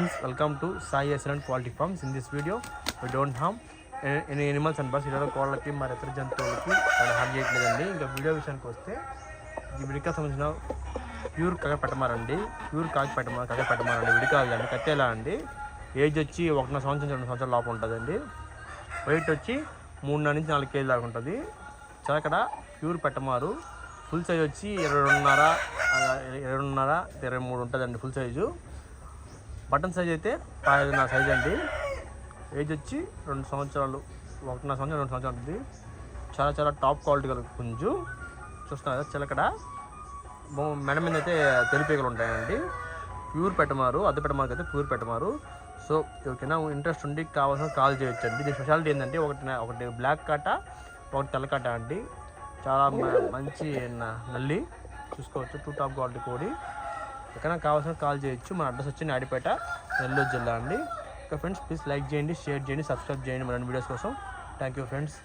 Welcome to Sai Excellent Quality Farms. In this video, we don't harm any animals and birds. ఇలా కోళ్ళకి మరి ఇతర జంతువులకి చాలా హాని చేయట్లేదండి. ఇంకా వీడియో విషయానికి వస్తే ఈ విడికా సంబంధించిన ప్యూర్ కాకి పెట్టమారండి. ప్యూర్ కాకి పెట్టమారండి. విడికాదండి కట్టేలా అండి. ఏజ్ వచ్చి 1 సంవత్సరం 2 సంవత్సరాల లోపు ఉంటుందండి. వెయిట్ వచ్చి 3 నుంచి 4 కేజీ దాకా ఉంటుంది. చిలకడ ప్యూర్ పెట్టమారు. ఫుల్ సైజ్ వచ్చి 22.5 ఉంటుందండి ఫుల్ సైజు. బటన్ సైజ్ అయితే 5.5 సైజ్ అండి. ఏజ్ వచ్చి 2 సంవత్సరాలు 1 సంవత్సరం 2 సంవత్సరాలు ఉంటుంది. చాలా టాప్ క్వాలిటీ కల పుంజు చూస్తున్నారు కదా. చిలకడ మెడ మీద అయితే తెలిపేకలు ఉంటాయండి. ప్యూర్ పెట్టమారు. అద్దె పెట్టమారుకి అయితే ప్యూర్ పెట్టమారు. సో ఎవరికైనా ఇంట్రెస్ట్ ఉండి కావాల్సిన కాల్ చేయొచ్చు అండి. దీని స్పెషాలిటీ ఏంటంటే ఒకటి బ్లాక్ కాట, ఒకటి తెల్ల కాట అండి. చాలా మంచి నల్లి చూసుకోవచ్చు. 2 టాప్ క్వాలిటీ కోడి. ఎక్కడైనా కావాల్సిన కాల్ చేయొచ్చు. మన అడ్రస్ వచ్చి నాయుడుపేట, నెల్లూరు జిల్లా అండి. ఓకే ఫ్రెండ్స్, ప్లీజ్ లైక్ చేయండి, షేర్ చేయండి, సబ్స్క్రైబ్ చేయండి మన వీడియోస్ కోసం. Thank you friends.